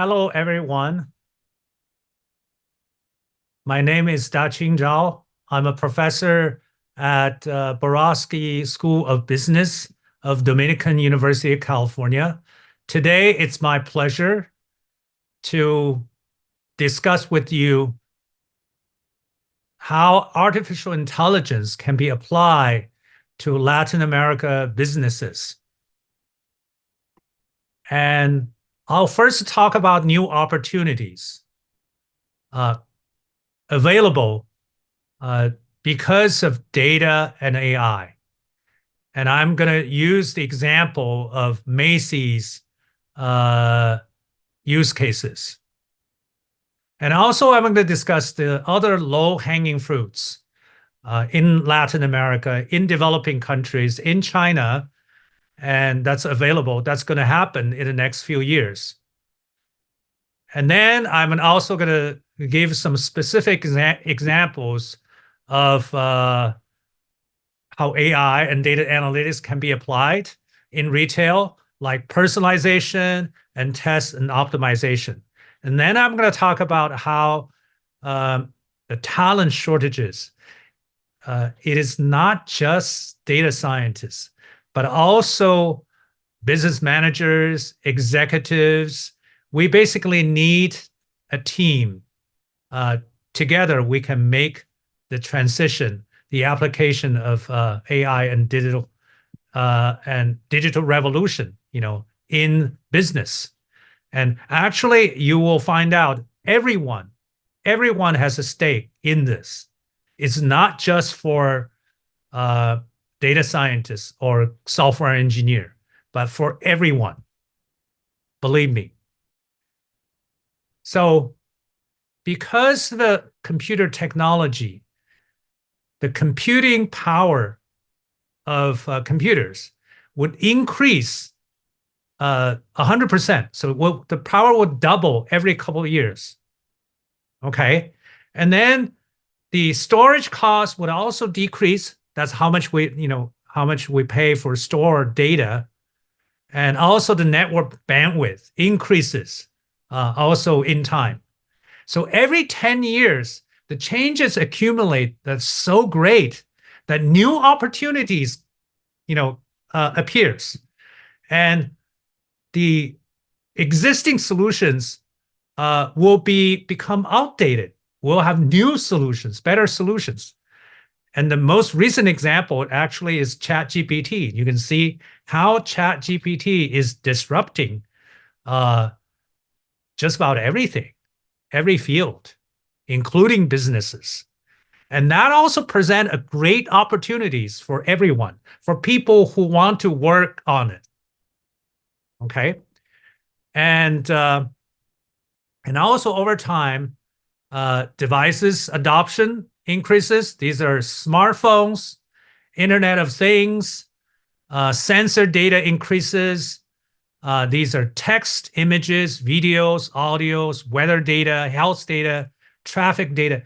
Hello, everyone. My name is Daqing Zhao. I'm a professor at Barowsky School of Business of Dominican University of California. Today, it's my pleasure to discuss with you how artificial intelligence can be applied to Latin America businesses. And I'll first talk about new opportunities available because of data and AI. And I'm going to use the example of Macy's use cases. And also, I'm going to discuss the other low-hanging fruits in Latin America, in developing countries, in China, and that's available. That's going to happen in the next few years. And then I'm also going to give some specific examples of how AI and data analytics can be applied in retail, like personalization and test and optimization. And then I'm going to talk about how the talent shortages. It is not just data scientists, but also business managers, executives. We basically need a team. Together, we can make the transition, the application of AI and digital revolution, in business. And actually, you will find out everyone has a stake in this. It's not just for data scientists or software engineer, but for everyone. Believe me. So because the computer technology, the computing power of computers would increase 100%. So the power would double every couple of years. Okay. And then the storage cost would also decrease. That's how much we pay for stored data. And also the network bandwidth increases also in time. So every 10 years, the changes accumulate that's so great that new opportunities, appears. And the existing solutions will become outdated. We'll have new solutions, better solutions. And the most recent example actually is ChatGPT. You can see how ChatGPT is disrupting just about everything, every field, including businesses. And that also presents great opportunities for everyone, for people who want to work on it. Okay. And also over time, devices adoption increases. These are smartphones, Internet of Things, sensor data increases. These are text, images, videos, audios, weather data, health data, traffic data.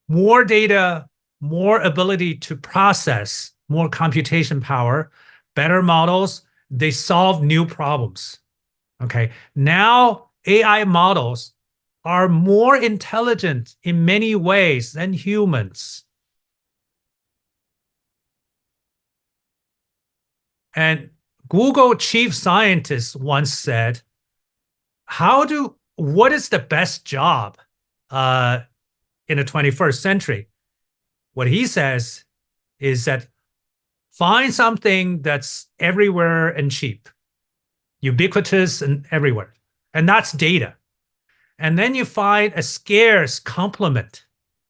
More data, more ability to process, more computation power, better models. They solve new problems. Okay. Now AI models are more intelligent in many ways than humans. And Google chief scientist once said, what is the best job in the 21st century? What he says is that find something that's everywhere and cheap, ubiquitous and everywhere. And that's data. And then you find a scarce complement.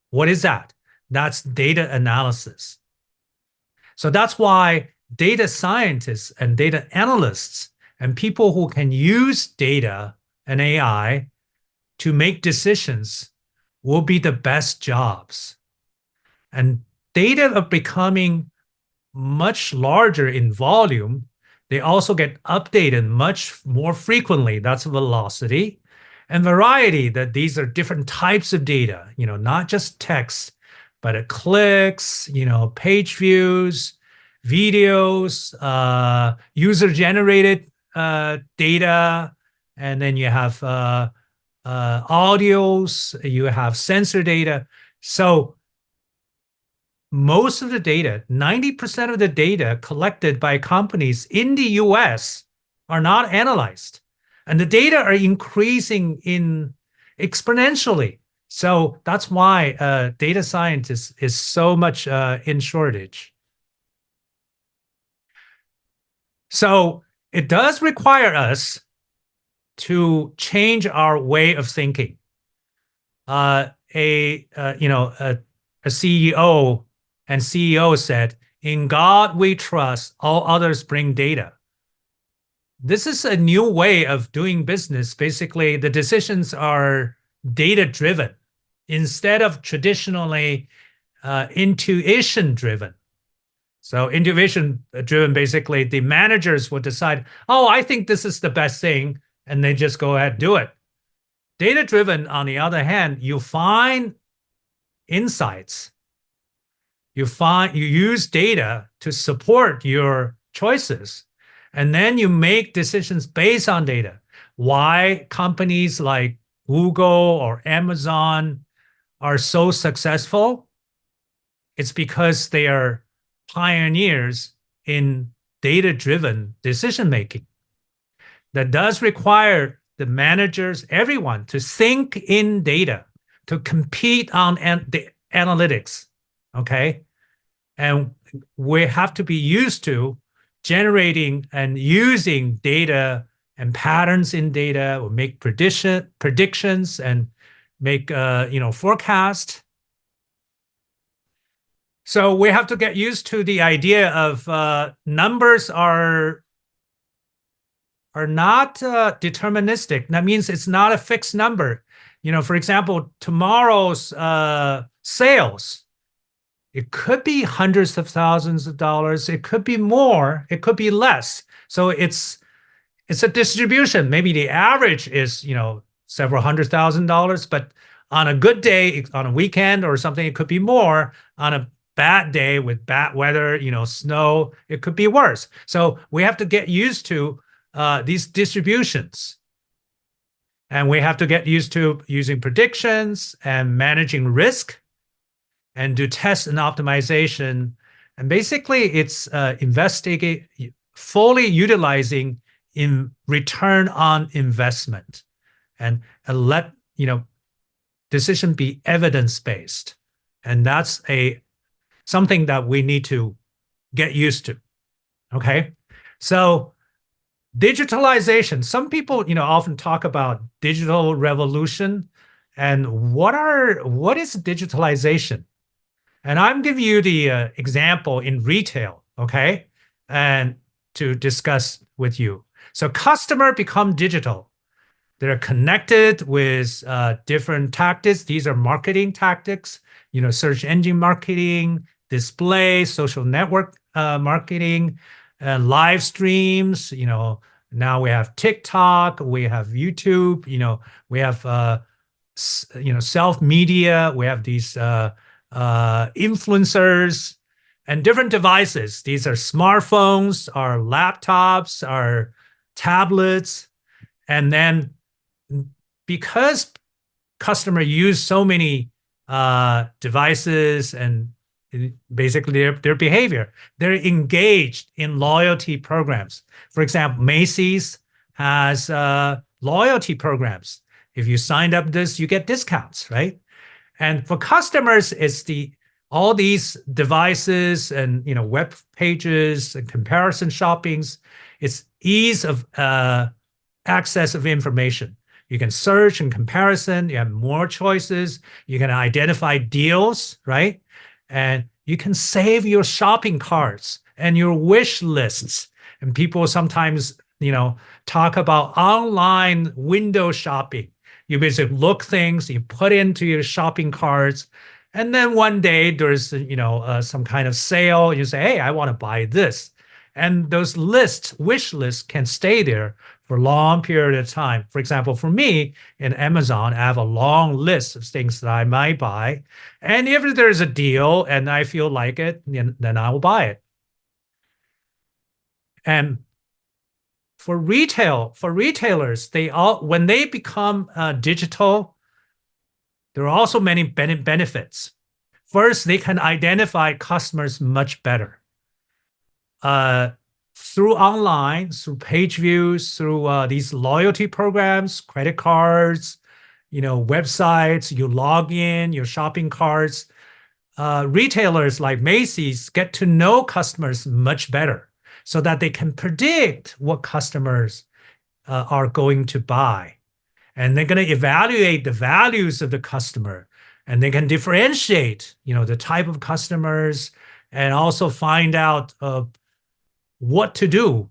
What is that? That's data analysis. So that's why data scientists and data analysts and people who can use data and AI to make decisions will be the best jobs. And data are becoming much larger in volume. They also get updated much more frequently. That's velocity. And variety, that these are different types of data, not just text, but clicks, page views, videos, user-generated data, and then you have audios, you have sensor data. So most of the data, 90% of the data collected by companies in the US are not analyzed. And the data are increasing in exponentially. So that's why data scientists is so much in shortage. So it does require us to change our way of thinking. A CEO and CEO said, "In God we trust, all others bring data." This is a new way of doing business. Basically, the decisions are data-driven instead of traditionally intuition-driven. So intuition-driven, basically, the managers would decide, oh, I think this is the best thing, and they just go ahead and do it. Data-driven, on the other hand, you find insights. You use data to support your choices, and then you make decisions based on data. Why companies like Google or Amazon are so successful? It's because they are pioneers in data-driven decision making. That does require the managers, everyone, to think in data, to compete on the analytics. Okay. And we have to be used to generating and using data and patterns in data, or make predictions and make forecast. So we have to get used to the idea of numbers are not deterministic. That means it's not a fixed number. For example, tomorrow's sales, it could be hundreds of thousands of dollars. It could be more. It could be less. So it's a distribution. Maybe the average is several $100,000, but on a good day, on a weekend or something, it could be more. On a bad day with bad weather, snow, it could be worse. So we have to get used to these distributions. And we have to get used to using predictions and managing risk and do test and optimization. And basically, it's fully utilizing in return on investment, and let decision be evidence-based. And that's something that we need to get used to. Okay, so digitalization. Some people, often talk about digital revolution, and what is digitalization? And I'm giving you the example in retail, okay, and to discuss with you. So customer become digital. They're connected with different tactics. These are marketing tactics, search engine marketing, display, social network marketing, live streams. Now we have TikTok, we have YouTube, we have self media, we have these influencers and different devices. These are smartphones, our laptops, our tablets, and then because customer use so many devices and basically their behavior, they're engaged in loyalty programs. For example, Macy's has loyalty programs. If you signed up this, you get discounts, right? And for customers, it's all these devices and web pages and comparison shoppings. It's ease of access of information. You can search and comparison. You have more choices. You can identify deals, right? And you can save your shopping carts and your wish lists. And people sometimes, talk about online window shopping. You basically look things, you put into your shopping carts, and then one day there's, some kind of sale. You say, hey, I want to buy this. And those wish lists can stay there for a long period of time. For example, for me in Amazon, I have a long list of things that I might buy. And if there's a deal and I feel like it, then I will buy it. And for retailers, when they become digital, there are also many benefits. First, they can identify customers much better. Through online, through page views, through these loyalty programs, credit cards, websites, you log in, your shopping carts. Retailers like Macy's get to know customers much better so that they can predict what customers are going to buy. And they're going to evaluate the values of the customer, and they can differentiate, the type of customers, and also find out what to do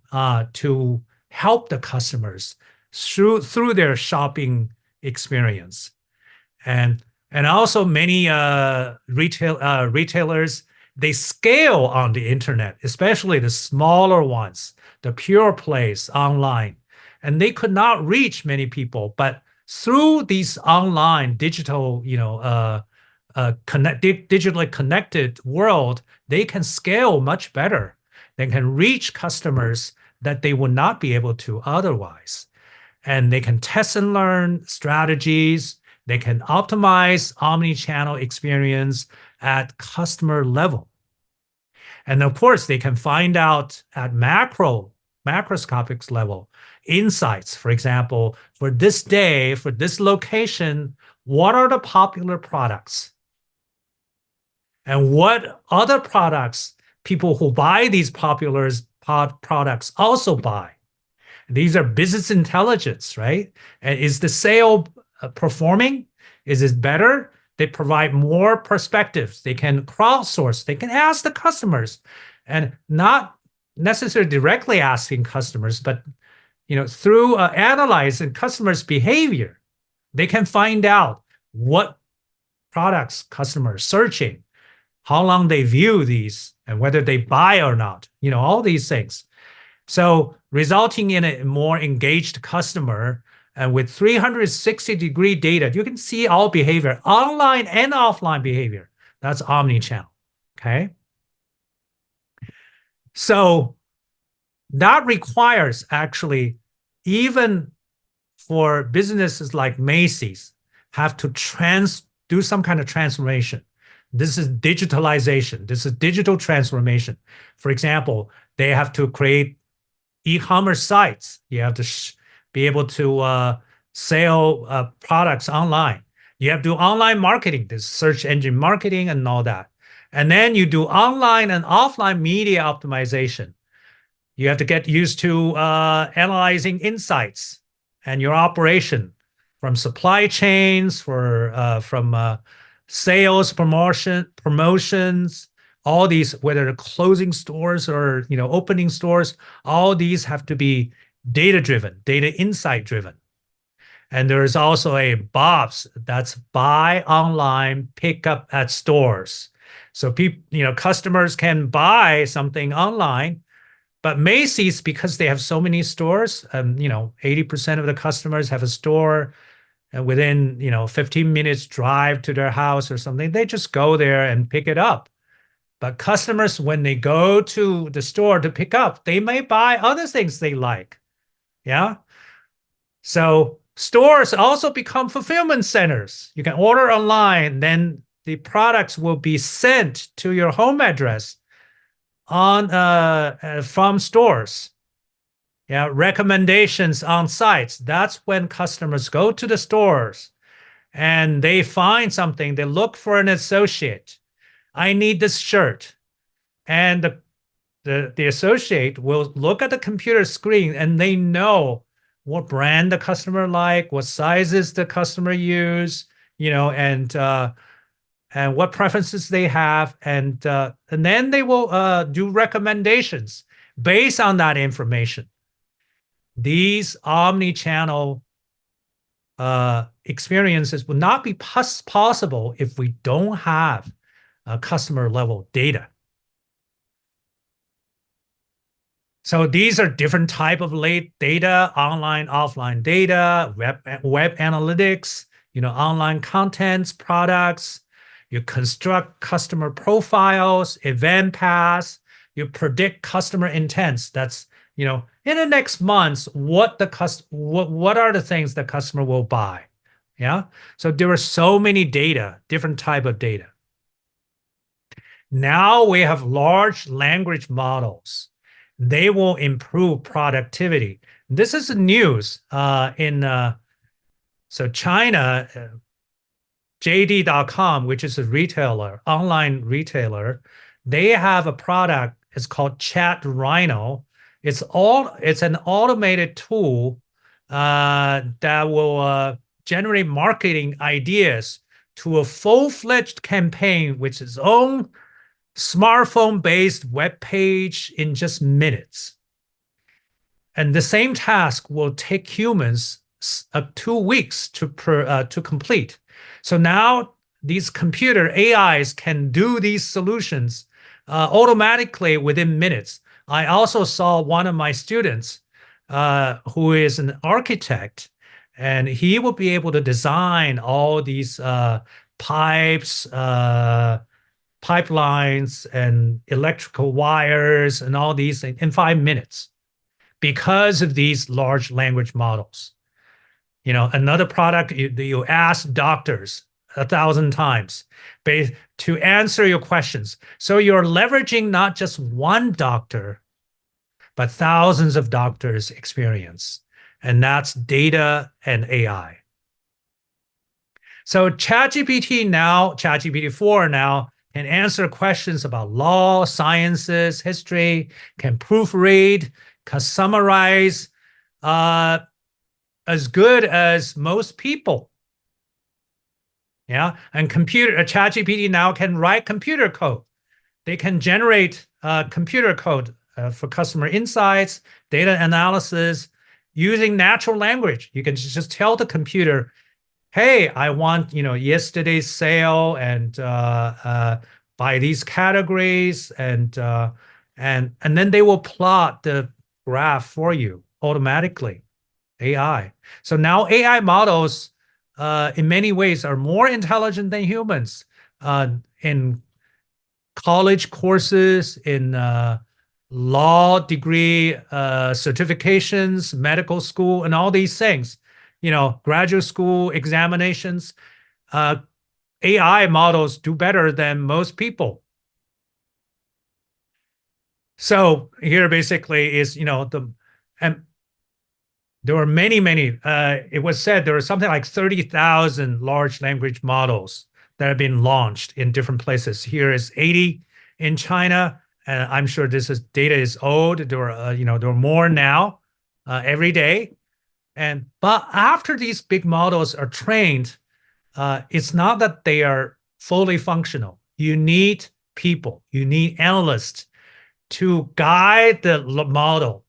to help the customers through their shopping experience. And also many retailers, they scale on the internet, especially the smaller ones, the pure plays online. And they could not reach many people, but through these online digital, digitally connected world, they can scale much better. They can reach customers that they would not be able to otherwise. And they can test and learn strategies. They can optimize omni-channel experience at customer level. And of course, they can find out at macroscopic level insights. For example, for this day, for this location, what are the popular products? And what other products people who buy these popular products also buy? These are business intelligence, right? And is the sale performing? Is it better? They provide more perspectives. They can crowdsource. They can ask the customers, and not necessarily directly asking customers, but through analyzing customers' behavior, they can find out what products customers are searching, how long they view these, and whether they buy or not. All these things. So resulting in a more engaged customer, and with 360-degree data, you can see all behavior, online and offline behavior. That's omni-channel, okay? So that requires actually, even for businesses like Macy's, have to do some kind of transformation. This is digitalization. This is digital transformation. For example, they have to create e-commerce sites. You have to be able to sell products online. You have to do online marketing, this search engine marketing and all that. And then you do online and offline media optimization. You have to get used to analyzing insights and your operation from supply chains, from sales, promotions, all these, whether they're closing stores or opening stores, all these have to be data-driven, data insight-driven. And there is also a BOPS, that's buy online, pick up at stores. So customers can buy something online, but Macy's, because they have so many stores, 80% of the customers have a store, and within 15 minutes drive to their house or something, they just go there and pick it up. But customers, when they go to the store to pick up, they may buy other things they like. Yeah. So stores also become fulfillment centers. You can order online, then the products will be sent to your home address from stores. Yeah, recommendations on sites. That's when customers go to the stores and they find something. They look for an associate. I need this shirt. And the associate will look at the computer screen, and they know what brand the customer like, what sizes the customer use, and what preferences they have, and then they will do recommendations based on that information. These omni-channel experiences would not be possible if we don't have customer level data. So these are different type of data: online, offline data, web analytics, online contents, products. You construct customer profiles, event paths. You predict customer intents. That's in the next months, what are the things the customer will buy? Yeah. So there are so many data, different type of data. Now we have large language models. They will improve productivity. This is the news so China, JD.com, which is a retailer, online retailer, they have a product. It's called Chat Rhino. It's an automated tool that will generate marketing ideas to a full-fledged campaign, which is own smartphone-based web page in just minutes. And the same task will take humans 2 weeks to complete. So now these computer AIs can do these solutions automatically within minutes. I also saw one of my students who is an architect, and he will be able to design all these pipes, pipelines, and electrical wires, and all these things in 5 minutes because of these large language models. You know, another product you ask doctors 1,000 times to answer your questions. So you're leveraging not just one doctor, but thousands of doctors' experience. And that's data and AI. So ChatGPT-4 now can answer questions about law, sciences, history, can proofread, can summarize as good as most people. Yeah, and ChatGPT now can write computer code. They can generate computer code for customer insights, data analysis, using natural language. You can just tell the computer, hey, I want yesterday's sale and by these categories, and then they will plot the graph for you automatically. AI. So now AI models, in many ways, are more intelligent than humans in college courses, in law degree certifications, medical school, and all these things. Graduate school examinations. AI models do better than most people. So here basically is, and there were many, it was said there were something like 30,000 large language models that have been launched in different places. Here is 80 in China. And I'm sure data is old. There are more now every day. But after these big models are trained, it's not that they are fully functional. You need people, you need analysts to guide the model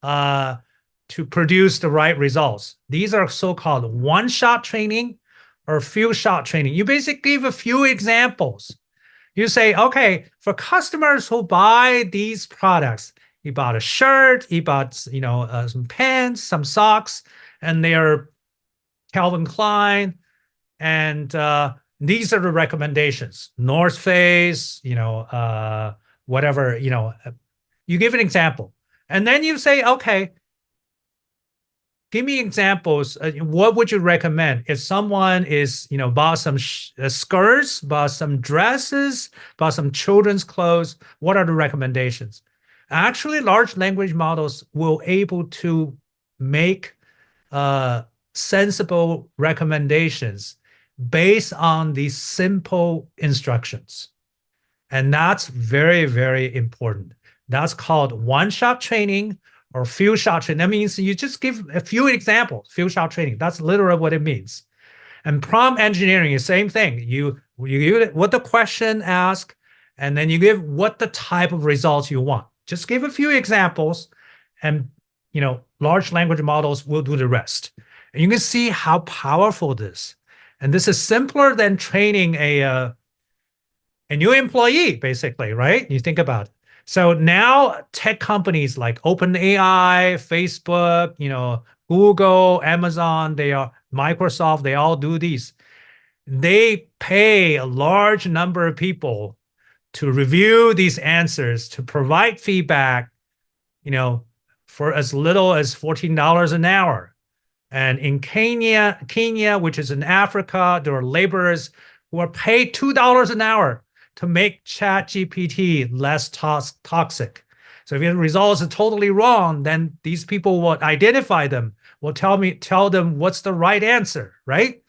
to produce the right results. These are so-called one-shot training or few-shot training. You basically give a few examples. You say, okay, for customers who buy these products, he bought a shirt, he bought some pants, some socks, and they're Calvin Klein, and these are the recommendations. North Face, whatever, you give an example. And then you say, okay, give me examples. What would you recommend if someone is, bought some skirts, bought some dresses, bought some children's clothes? What are the recommendations? Actually, large language models will able to make sensible recommendations based on these simple instructions. And that's very, very important. That's called one-shot training or few-shot training. That means you just give a few examples, few-shot training. That's literally what it means. And prompt engineering is the same thing. You give it what the question asks, and then you give what the type of results you want. Just give a few examples, and large language models will do the rest. And you can see how powerful this. And this is simpler than training a new employee, basically, right? You think about it. So now tech companies like OpenAI, Facebook, Google, Amazon, Microsoft, they all do these. They pay a large number of people to review these answers, to provide feedback, for as little as $14 an hour. And in Kenya, which is in Africa, there are laborers who are paid $2 an hour to make ChatGPT less toxic. So if the results are totally wrong, then these people will identify them, will tell them what's the right answer, right?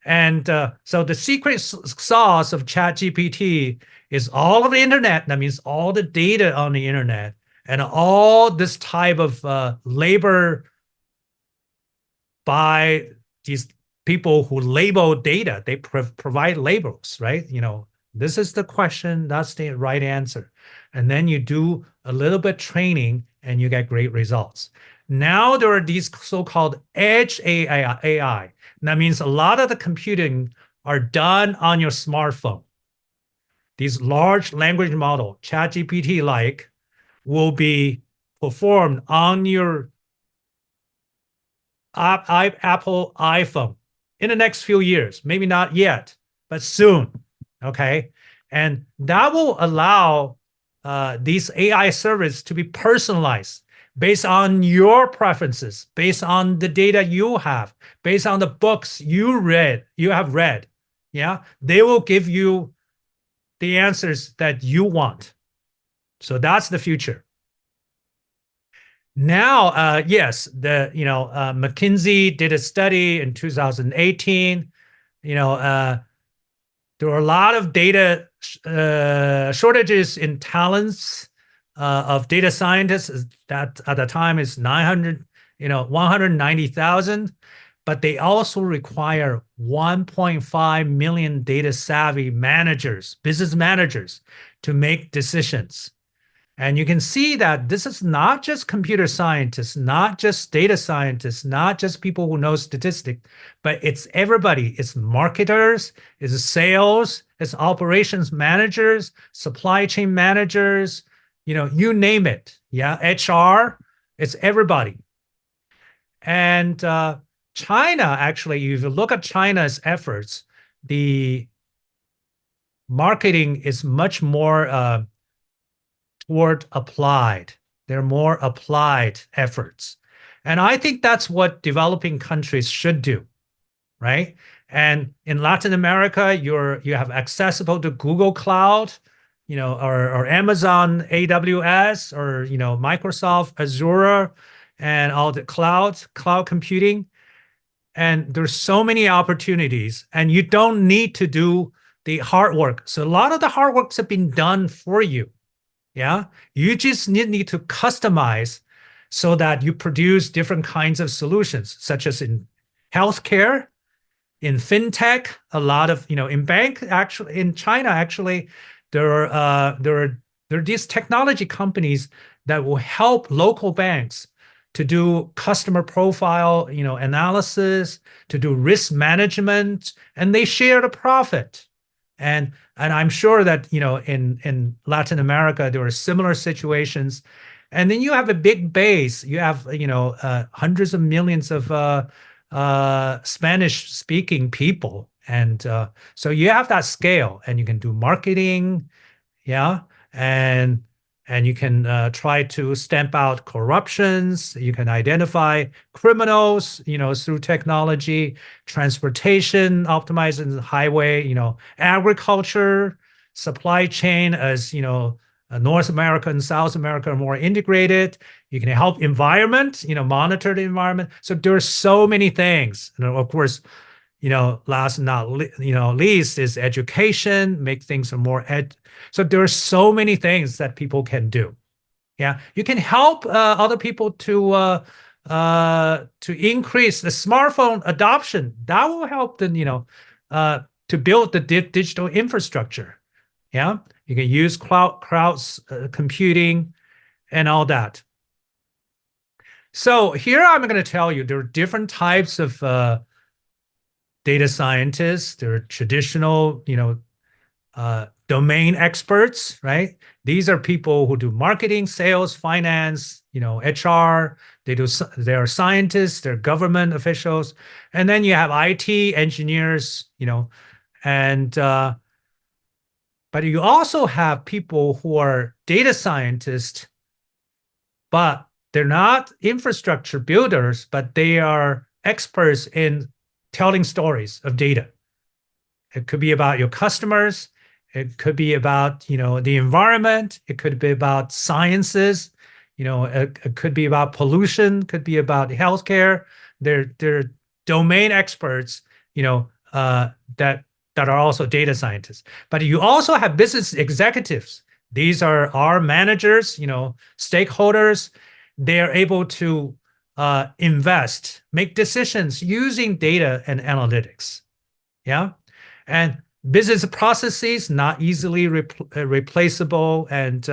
And so the secret sauce of ChatGPT is all of the internet. That means all the data on the internet and all this type of labor by these people who label data. They provide labels, right? This is the question, that's the right answer. And then you do a little bit training and you get great results. Now there are these so-called edge AI. That means a lot of the computing are done on your smartphone. These large language model, ChatGPT-like, will be performed on your Apple iPhone in the next few years. Maybe not yet, but soon. Okay. And that will allow these AI services to be personalized based on your preferences, based on the data you have, based on the books you have read. Yeah. They will give you the answers that you want. So that's the future. Now, yes, McKinsey did a study in 2018. There were a lot of data shortages in talents of data scientists. That at the time is 190,000, but they also require 1.5 million data savvy managers, business managers, to make decisions. And you can see that this is not just computer scientists, not just data scientists, not just people who know statistics, but it's everybody. It's marketers, it's sales, it's operations managers, supply chain managers, you name it. Yeah, HR, it's everybody. And China, actually, if you look at China's efforts, the marketing is much more toward applied. They're more applied efforts. And I think that's what developing countries should do, right? And in Latin America, you have accessible to Google Cloud, or Amazon AWS, or Microsoft Azure, and all the cloud computing. And there's so many opportunities, and you don't need to do the hard work. So a lot of the hard works have been done for you. Yeah, you just need to customize so that you produce different kinds of solutions, such as in healthcare, in fintech, a lot of in bank. Actually, in China, actually, there are these technology companies that will help local banks to do customer profile analysis, to do risk management, and they share the profit. And I'm sure that in Latin America there are similar situations, and then you have a big base. You have hundreds of millions of Spanish-speaking people, and so you have that scale, and you can do marketing, yeah, and you can try to stamp out corruptions. You can identify criminals, through technology, transportation, optimizing the highway, agriculture, supply chain, as North America and South America are more integrated. You can help environment, monitor the environment. So there are so many things. And of course, last and not least is education, make things more so there are so many things that people can do. Yeah, you can help other people to increase the smartphone adoption. That will help them, to build the digital infrastructure. Yeah, you can use cloud computing and all that. So here I'm going to tell you there are different types of data scientists. There are traditional, domain experts, right? These are people who do marketing, sales, finance, HR. They are scientists, they're government officials, and then you have IT engineers, and but you also have people who are data scientists, but They're not infrastructure builders, but they are experts in telling stories of data. It could be about your customers. It could be about, the environment. It could be about sciences. It could be about pollution. Could be about healthcare. They're domain experts, that are also data scientists. But you also have business executives. These are our managers, stakeholders. They are able to invest, make decisions using data and analytics. Yeah. And business processes not easily replaceable. And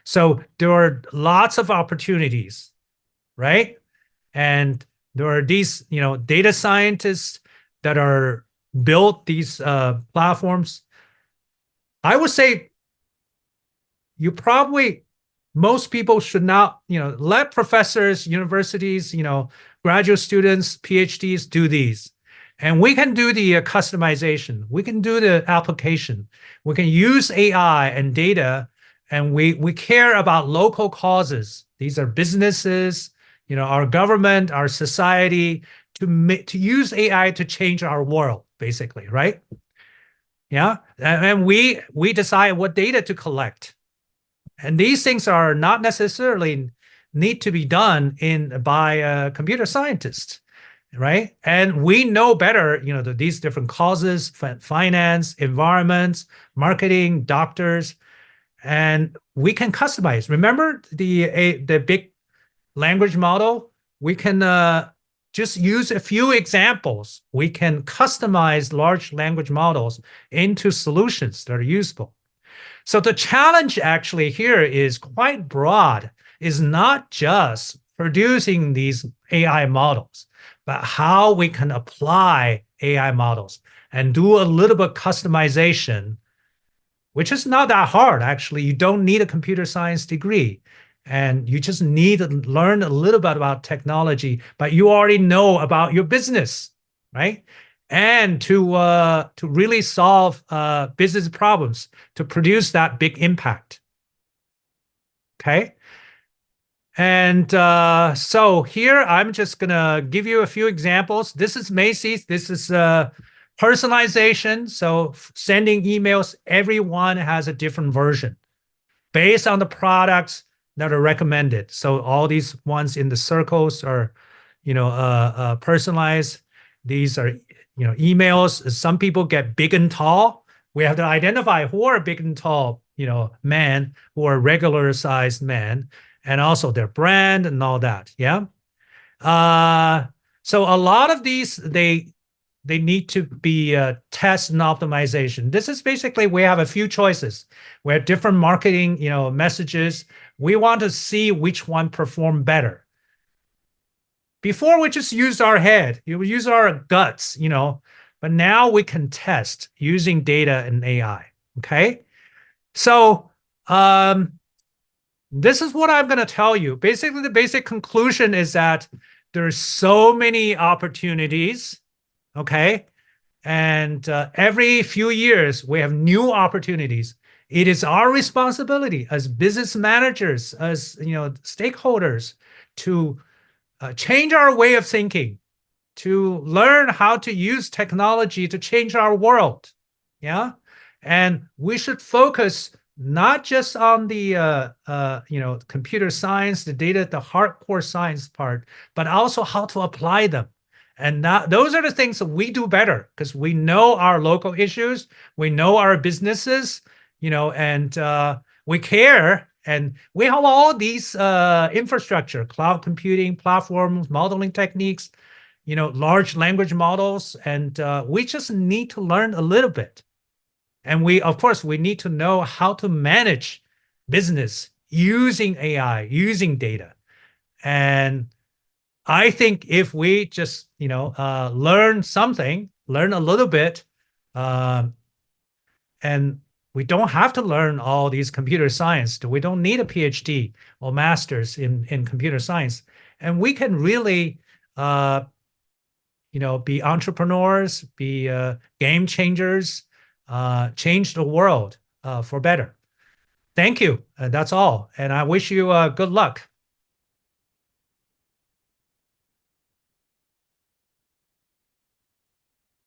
so there are lots of opportunities, right? And there are these, data scientists that are built these platforms. I would say most people should not, let professors, universities, graduate students, PhDs do these. And we can do the customization. We can do the application. We can use AI and data, and we care about local causes. These are businesses, our government, our society, to use AI to change our world, basically, right? Yeah, and we decide what data to collect. And these things are not necessarily need to be done by a computer scientist, right? And we know better, these different causes, finance, environments, marketing, doctors, and we can customize. Remember the big language model? We can just use a few examples. We can customize large language models into solutions that are useful. So the challenge actually here is quite broad. Is not just producing these AI models, but how we can apply AI models and do a little bit customization, which is not that hard. Actually, you don't need a computer science degree, and you just need to learn a little bit about technology, but you already know about your business, right? And to really solve business problems, to produce that big impact. Okay. And so here I'm just gonna give you a few examples. This is Macy's. This is personalization. So sending emails, everyone has a different version based on the products that are recommended. So all these ones in the circles are, personalized. These are, emails. Some people get big and tall. We have to identify who are big and tall, men, who are regular sized men, and also their brand and all that. Yeah. So a lot of these, they need to be test and optimization. This is basically, we have a few choices. We have different marketing, messages. We want to see which one perform better. Before we just used our head, we use our guts, but now we can test using data and AI. Okay. So this is what I'm going to tell you. Basically, the basic conclusion is that there's so many opportunities. Okay. And every few years, we have new opportunities. It is our responsibility as business managers, as stakeholders, to change our way of thinking, to learn how to use technology to change our world. Yeah. And we should focus not just on the computer science, the data, the hardcore science part, but also how to apply them. And those are the things that we do better because we know our local issues, we know our businesses, and we care. And we have all these infrastructure, cloud computing platforms, modeling techniques, large language models, and we just need to learn a little bit. And of course, we need to know how to manage business using AI, using data. And I think if we just, learn a little bit, and we don't have to learn all these computer science. We don't need a PhD or master's in computer science. And we can really, be entrepreneurs, be game changers, change the world for better. Thank you. That's all. And I wish you good luck.